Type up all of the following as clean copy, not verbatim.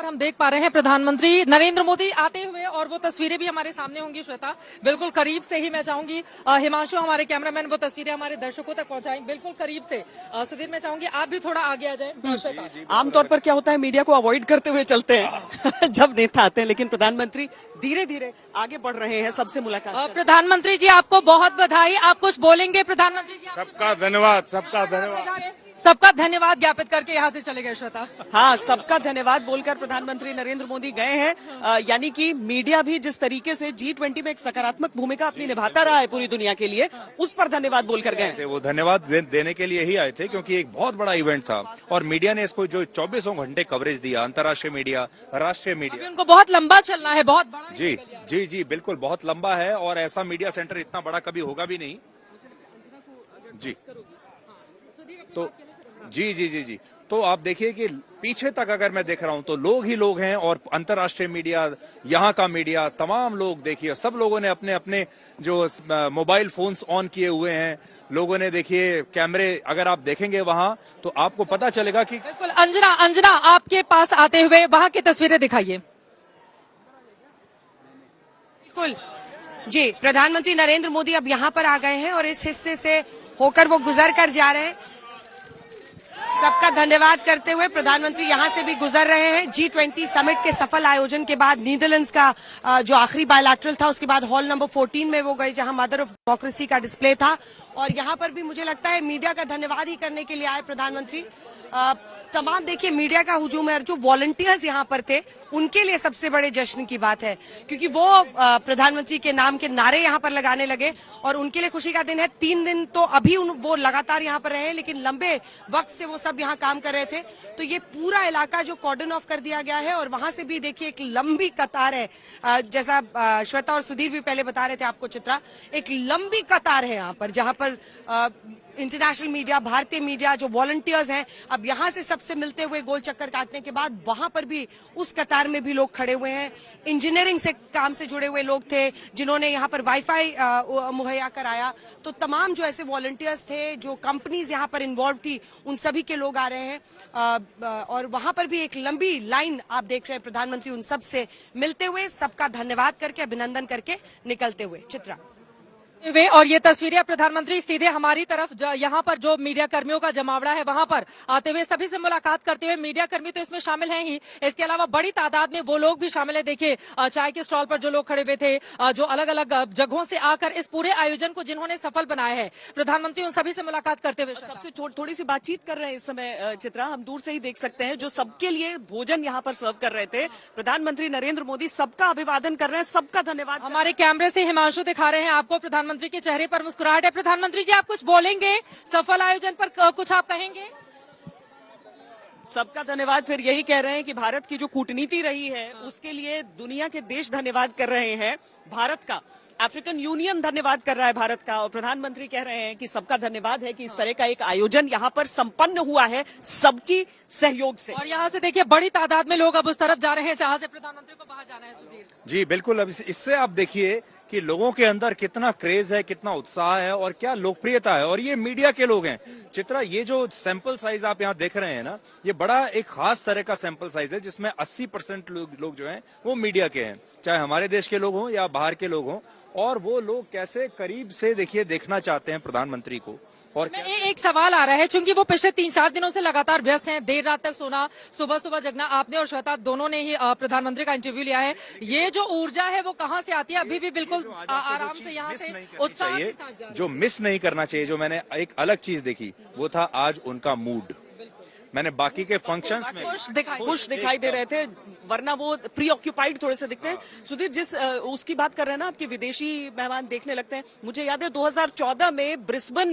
पर हम देख पा रहे हैं प्रधानमंत्री नरेंद्र मोदी आते हुए, और वो तस्वीरें भी हमारे सामने होंगी श्वेता। बिल्कुल करीब से ही मैं चाहूंगी हिमांशु हमारे कैमरामैन वो तस्वीरें हमारे दर्शकों तक पहुंचाएं बिल्कुल करीब से। सुधीर मैं चाहूंगी आप भी थोड़ा आगे आ जाएं। श्वेता, आमतौर पर क्या होता है, मीडिया को अवॉइड करते हुए चलते हैं जब नेता आते हैं, लेकिन प्रधानमंत्री धीरे धीरे आगे बढ़ रहे हैं, सबसे मुलाकात। प्रधानमंत्री जी आपको बहुत बधाई। आप कुछ बोलेंगे प्रधानमंत्री जी? सबका धन्यवाद, सबका धन्यवाद, सबका धन्यवाद ज्ञापित करके यहाँ से चले गए श्वेता। हाँ, सबका धन्यवाद बोलकर प्रधानमंत्री नरेंद्र मोदी गए हैं। यानी कि मीडिया भी जिस तरीके से G20 में एक सकारात्मक भूमिका अपनी निभाता रहा है पूरी दुनिया के लिए, उस पर धन्यवाद बोलकर गए थे। वो धन्यवाद देने के लिए ही आए थे, क्योंकि एक बहुत बड़ा इवेंट था और मीडिया ने इसको जो 24 घंटे कवरेज दिया, अंतर्राष्ट्रीय मीडिया, राष्ट्रीय मीडिया, उनको बहुत लंबा चलना है, बहुत बड़ा। जी जी जी बिल्कुल, बहुत लंबा है और ऐसा मीडिया सेंटर इतना बड़ा कभी होगा भी नहीं। जी तो जी जी जी जी तो आप देखिए कि पीछे तक अगर मैं देख रहा हूं तो लोग ही लोग हैं, और अंतर्राष्ट्रीय मीडिया, यहाँ का मीडिया, तमाम लोग देखिए, सब लोगों ने अपने अपने जो मोबाइल फोन्स ऑन किए हुए हैं। लोगों ने देखिए कैमरे, अगर आप देखेंगे वहां तो आपको पता चलेगा कि बिल्कुल। अंजना आपके पास आते हुए वहां की तस्वीरें दिखाइए। बिल्कुल जी, प्रधानमंत्री नरेंद्र मोदी अब यहाँ पर आ गए हैं और इस हिस्से से होकर वो गुजर कर जा रहे हैं। सबका धन्यवाद करते हुए प्रधानमंत्री यहां से भी गुजर रहे हैं। G20 समिट के सफल आयोजन के बाद नीदरलैंड्स का जो आखिरी बायलैटरल था, उसके बाद हॉल नंबर 14 में वो गए, जहां मदर ऑफ डेमोक्रेसी का डिस्प्ले था। और यहां पर भी मुझे लगता है मीडिया का धन्यवाद ही करने के लिए आए प्रधानमंत्री। तमाम देखिए मीडिया का हुजूम है, जो वॉलंटियर्स यहाँ पर थे उनके लिए सबसे बड़े जश्न की बात है, क्योंकि वो प्रधानमंत्री के नाम के नारे यहाँ पर लगाने लगे और उनके लिए खुशी का दिन है। 3 दिन तो अभी वो लगातार यहाँ पर रहे, लेकिन लंबे वक्त से वो सब यहाँ काम कर रहे थे। तो ये पूरा इलाका जो कॉर्डन ऑफ कर दिया गया है, और वहां से भी देखिए एक लंबी कतार है, जैसा श्वेता और सुधीर भी पहले बता रहे थे आपको चित्रा, एक लंबी कतार है यहाँ पर, जहां पर इंटरनेशनल मीडिया, भारतीय मीडिया, जो वॉलंटियर्स हैं, अब यहां से सबसे मिलते हुए गोल चक्कर काटने के बाद वहां पर भी उस कतार में भी लोग खड़े हुए हैं। इंजीनियरिंग से काम से जुड़े हुए लोग थे, जिन्होंने यहां पर वाईफाई मुहैया कराया। तो तमाम जो ऐसे वॉलंटियर्स थे, जो कंपनीज यहां पर इन्वॉल्व थी, उन सभी के लोग आ रहे हैं। और वहां पर भी एक लंबी लाइन आप देख रहे हैं, प्रधानमंत्री उन सब से मिलते हुए, सबका धन्यवाद करके, अभिनंदन करके निकलते हुए। चित्रा, और ये तस्वीरें प्रधानमंत्री सीधे हमारी तरफ यहाँ पर जो मीडिया कर्मियों का जमावड़ा है वहां पर आते हुए सभी से मुलाकात करते हुए। मीडिया कर्मी तो इसमें शामिल हैं ही, इसके अलावा बड़ी तादाद में वो लोग भी शामिल है। देखिए चाय के स्टॉल पर जो लोग खड़े हुए थे, जो अलग अलग जगहों से आकर इस पूरे आयोजन को जिन्होंने सफल बनाया है, प्रधानमंत्री उन सभी से मुलाकात करते हुए सबसे थोड़ी सी बातचीत कर रहे हैं इस समय। चित्रा, हम दूर से ही देख सकते हैं, जो सबके लिए भोजन यहाँ पर सर्व कर रहे थे, प्रधानमंत्री नरेंद्र मोदी सबका अभिवादन कर रहे हैं, सबका धन्यवाद। हमारे कैमरे से हिमांशु दिखा रहे हैं आपको, प्रधानमंत्री के चेहरे पर मुस्कुराहट है। प्रधानमंत्री जी आप कुछ बोलेंगे, सफल आयोजन पर कुछ आप कहेंगे? सबका धन्यवाद फिर यही कह रहे हैं कि भारत की जो कूटनीति रही है, उसके लिए दुनिया के देश धन्यवाद कर रहे हैं भारत का। अफ्रीकन यूनियन धन्यवाद कर रहा है भारत का, और प्रधानमंत्री कह रहे हैं कि सबका धन्यवाद है कि इस तरह का एक आयोजन यहाँ पर संपन्न हुआ है सबकी सहयोग से। और यहाँ से देखिए बड़ी तादाद में लोग अब उस तरफ जा रहे हैं जहाँ से प्रधानमंत्री को बाहर जाना है। सुधीर जी बिल्कुल, अब इससे आप देखिए कि लोगों के अंदर कितना क्रेज है, कितना उत्साह है और क्या लोकप्रियता है, और ये मीडिया के लोग हैं। चित्रा, ये जो सैंपल साइज आप यहाँ देख रहे हैं ना, ये बड़ा एक खास तरह का सैंपल साइज है, जिसमें 80% लोग जो हैं वो मीडिया के हैं, चाहे हमारे देश के लोग हों या बाहर के लोग हों। और वो लोग कैसे करीब से देखिए देखना चाहते हैं प्रधानमंत्री को। और एक सवाल आ रहा है, चूंकि वो पिछले 3-4 दिनों से लगातार व्यस्त हैं, देर रात तक सोना, सुबह सुबह जगना, आपने और श्वेता दोनों ने ही प्रधानमंत्री का इंटरव्यू लिया है। ये जो ऊर्जा है वो कहाँ से आती है? अभी भी बिल्कुल आराम से यहाँ से उत्साह के साथ जा रहे हैं। जो मिस नहीं करना चाहिए, जो मैंने एक अलग चीज देखी, वो था आज उनका मूड। मैंने बाकी के फंक्शंस में खुश दिखाई दे रहे थे, वरना वो प्री ऑक्यूपाइड थोड़े से दिखते हैं। सुधीर, जिस उसकी बात कर रहे हैं ना, आपके विदेशी मेहमान देखने लगते हैं, मुझे याद है 2014 में ब्रिस्बेन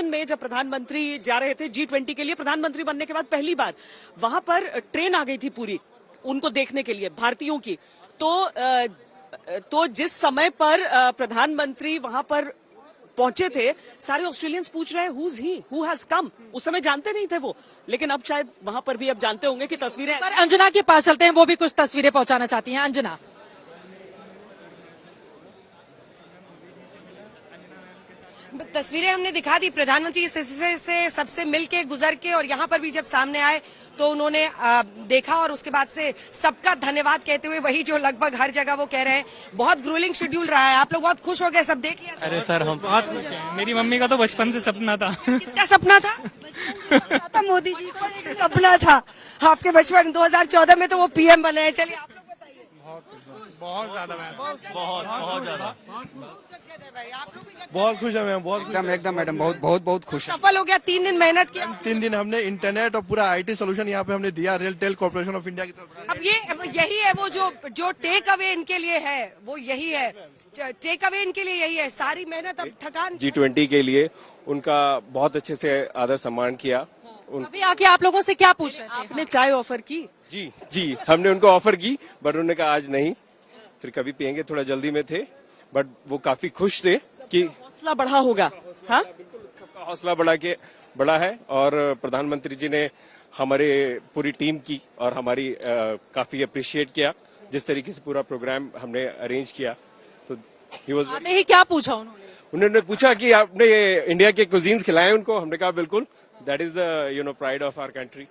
में जब प्रधानमंत्री जा रहे थे G20 के लिए, प्रधानमंत्री बनने के बाद पहली बार वहां पर ट्रेन आ गई थी पूरी उनको देखने के लिए, भारतीयों की। तो जिस समय पर प्रधानमंत्री वहां पर पहुंचे थे, सारे ऑस्ट्रेलियंस पूछ रहे हैं who's he, who has come. उस समय जानते नहीं थे वो, लेकिन अब शायद वहां पर भी अब जानते होंगे कि तस्वीरें। अंजना के पास चलते हैं, वो भी कुछ तस्वीरें पहुंचाना चाहती हैं। अंजना, तस्वीरें हमने दिखा दी। प्रधानमंत्री इस हिस्से से सबसे मिल के गुजर के और यहाँ पर भी जब सामने आए तो उन्होंने देखा और उसके बाद से सबका धन्यवाद कहते हुए वही जो लगभग हर जगह वो कह रहे हैं। बहुत ग्रूलिंग शेड्यूल रहा है, आप लोग बहुत खुश हो गए, सब देख लिया? अरे सर हम बहुत खुश हैं। मेरी मम्मी का तो बचपन से सपना था। किसका सपना था? मोदी जी का सपना था। आपके बचपन 2014 में तो वो पीएम बने हैं। चलिए आप लोग बताइए। बहुत ज्यादा मैम, बहुत ज्यादा आप लोग भी बहुत खुश है मैम, बहुत एकदम मैडम बहुत खुश है। सफल हो गया। 3 दिन मेहनत किया। 3 दिन हमने इंटरनेट और पूरा आईटी सोल्यूशन यहाँ पे हमने दिया रेलटेल कॉर्पोरेशन ऑफ इंडिया की तरफ। अब यही है वो जो टेक अवे इनके लिए है, वो यही है। टेक अवे इनके लिए यही है। सारी मेहनत अब थकान G20 के लिए उनका बहुत अच्छे से आदर सम्मान किया। अभी आके आप लोगों से क्या पूछ रहे थे? आपने चाय ऑफर की? जी हमने उनको ऑफर की, बट उन्होंने कहा आज नहीं, फिर कभी पियेंगे, थोड़ा जल्दी में थे। बट वो काफी खुश थे कि हौसला बढ़ा होगा। हाँ, सबका हौसला बढ़ा है। और प्रधानमंत्री जी ने हमारे पूरी टीम की और हमारी काफी अप्रिशिएट किया जिस तरीके से पूरा प्रोग्राम हमने अरेंज किया। तो आते ही क्या पूछा उन्होंने पूछा कि आपने इंडिया के कुजीन्स खिलाए उनको। हमने कहा बिल्कुल, that is the pride of our country.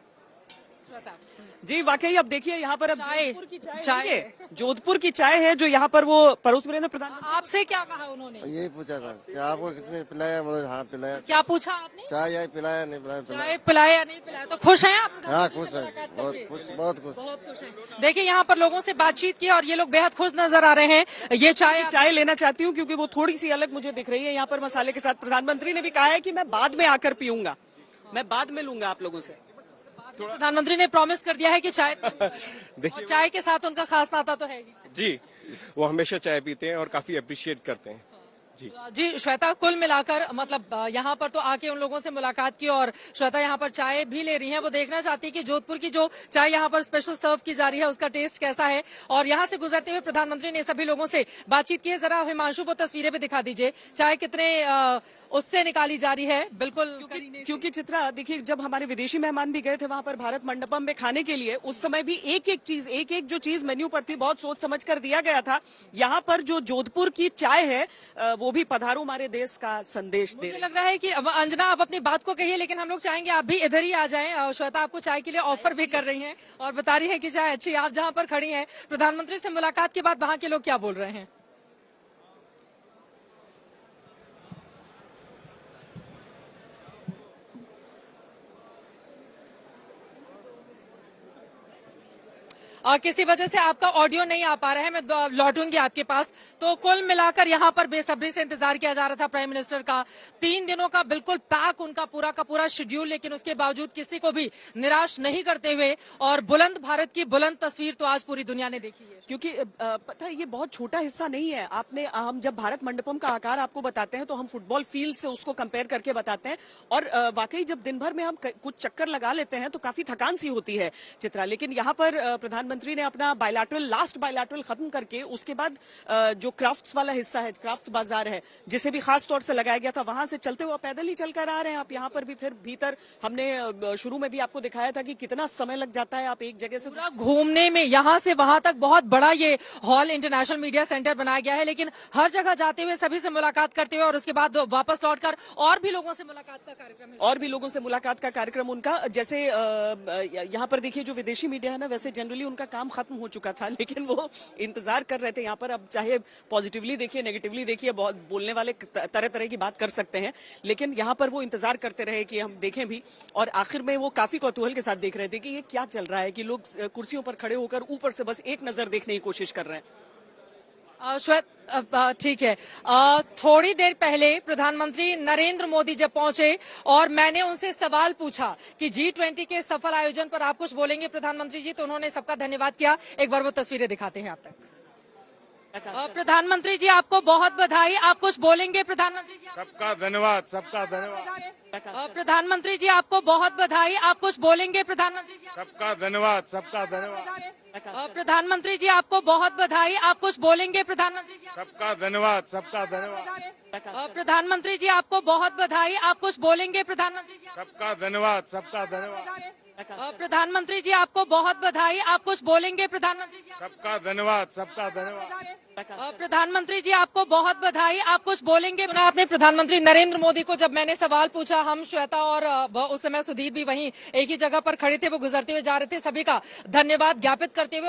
जी वाकई। अब देखिए यहाँ पर अब चाय। जोधपुर की चाय है। जोधपुर की चाय है जो यहाँ पर वो परोस रहे हैं प्रधानमंत्री। आपसे क्या कहा उन्होंने? यही पूछा था कि आपको किसने पिलाया, मतलब हाँ पिलाया। क्या पूछा आपने? चाय पिलाया नहीं पिलाया? चाय पिलाया या नहीं पिलाया? तो खुश हैं आप? हाँ खुश है, बहुत खुश। बहुत खुश हैं। देखिए यहाँ पर लोगों से बातचीत की और ये लोग बेहद खुश नजर आ रहे हैं। ये चाय लेना चाहती हूँ क्योंकि वो थोड़ी सी अलग मुझे दिख रही है यहाँ पर मसाले के साथ। प्रधानमंत्री ने भी कहा है कि मैं बाद में आकर पीऊंगा, मैं बाद में लूंगा आप लोगों से। प्रधानमंत्री ने प्रॉमिस कर दिया है कि चाय और चाय के साथ उनका खास नाता तो है ही। जी, वो हमेशा चाय पीते हैं और काफी अप्रिशिएट करते हैं। जी श्वेता, कुल मिलाकर मतलब यहाँ पर तो आके उन लोगों से मुलाकात की और श्वेता यहाँ पर चाय भी ले रही हैं। वो देखना चाहती है कि जोधपुर की जो चाय यहाँ पर स्पेशल सर्व की जा रही है उसका टेस्ट कैसा है। और यहाँ से गुजरते हुए प्रधानमंत्री ने सभी लोगों से बातचीत की है। जरा हिमांशु वो तस्वीरें भी दिखा दीजिए। चाय कितने उससे निकाली जा रही है। बिल्कुल क्योंकि चित्रा देखिए, जब हमारे विदेशी मेहमान भी गए थे वहां पर भारत मंडपम में खाने के लिए, उस समय भी एक एक जो चीज मेन्यू पर थी बहुत सोच समझ कर दिया गया था। यहाँ पर जो जोधपुर की चाय है वो भी पधारो हमारे देश का संदेश दे। मुझे लग रहा है कि अंजना आप अपनी बात को कहिए, लेकिन हम लोग चाहेंगे आप भी इधर ही आ जाएं। श्वेता आपको चाय के लिए ऑफर भी कर रही हैं और बता रही है कि चाय अच्छी। आप जहाँ पर खड़ी हैं, प्रधानमंत्री से मुलाकात के बाद वहाँ के लोग क्या बोल रहे हैं? किसी वजह से आपका ऑडियो नहीं आ पा रहा है, मैं लौटूंगी आपके पास। तो कुल मिलाकर यहाँ पर बेसब्री से इंतजार किया जा रहा था प्राइम मिनिस्टर का। 3 दिनों का बिल्कुल पैक उनका पूरा का पूरा शेड्यूल, लेकिन उसके बावजूद किसी को भी निराश नहीं करते हुए और बुलंद भारत की बुलंद तस्वीर तो आज पूरी दुनिया ने देखी है। क्योंकि पता है ये बहुत छोटा हिस्सा नहीं है। हम जब भारत मंडपम का आकार आपको बताते हैं तो हम फुटबॉल फील्ड से उसको कंपेयर करके बताते हैं और वाकई जब दिन भर में हम कुछ चक्कर लगा लेते हैं तो काफी थकान सी होती है चित्रा। लेकिन यहाँ पर प्रधानमंत्री ने अपना लास्ट बायलैटरल खत्म करके उसके बाद जो क्राफ्ट्स वाला हिस्सा है, क्राफ्ट बाजार है जिसे भी खास तौर से लगाया गया था, वहां से चलते हुए पैदल ही चलकर आ रहे हैं आप। यहाँ पर भी फिर भीतर हमने शुरू में भी आपको दिखाया था कि कितना समय लग जाता है आप एक जगह से पूरा घूमने में। यहाँ से वहां तक बहुत बड़ा ये हॉल इंटरनेशनल मीडिया सेंटर बनाया गया है, लेकिन हर जगह जाते हुए सभी से मुलाकात करते हुए और उसके बाद वापस लौटकर और भी लोगों से मुलाकात का कार्यक्रम उनका। जैसे यहाँ पर देखिए जो विदेशी मीडिया है ना, वैसे जनरली उनका काम खत्म हो चुका था, लेकिन वो इंतजार कर रहे थे यहाँ पर। अब चाहे पॉजिटिवली देखिए नेगेटिवली देखिए, बहुत बोलने वाले तरह तरह की बात कर सकते हैं, लेकिन यहाँ पर वो इंतजार करते रहे कि हम देखें भी। और आखिर में वो काफी कौतूहल के साथ देख रहे थे कि ये क्या चल रहा है, कि लोग कुर्सियों पर खड़े होकर ऊपर से बस एक नजर देखने की कोशिश कर रहे हैं। ठीक है। थोड़ी देर पहले प्रधानमंत्री नरेंद्र मोदी जब पहुंचे और मैंने उनसे सवाल पूछा कि G20 के सफल आयोजन पर आप कुछ बोलेंगे प्रधानमंत्री जी, तो उन्होंने सबका धन्यवाद किया। एक बार वो तस्वीरें दिखाते हैं आप तक। प्रधानमंत्री जी आपको बहुत बधाई। आप कुछ बोलेंगे प्रधानमंत्री जी? सबका धन्यवाद, सबका धन्यवाद। प्रधानमंत्री जी आपको बहुत बधाई। आप कुछ बोलेंगे प्रधानमंत्री जी? सबका धन्यवाद, सबका धन्यवाद। प्रधानमंत्री जी आपको बहुत बधाई। आप कुछ बोलेंगे प्रधानमंत्री जी? सबका धन्यवाद, सबका धन्यवाद। प्रधानमंत्री जी आपको बहुत बधाई। आप कुछ बोलेंगे प्रधानमंत्री जी? सबका धन्यवाद, सबका धन्यवाद। प्रधानमंत्री जी आपको बहुत बधाई। आप कुछ बोलेंगे प्रधानमंत्री जी? सबका धन्यवाद, सबका धन्यवाद। प्रधानमंत्री जी आपको बहुत बधाई। आप कुछ बोलेंगे? सुना आपने प्रधानमंत्री नरेंद्र मोदी को जब मैंने सवाल पूछा, हम श्वेता और उस समय सुधीर भी वहीं एक ही जगह पर खड़े थे, वो गुजरते हुए जा रहे थे, सभी का धन्यवाद ज्ञापित करते हुए।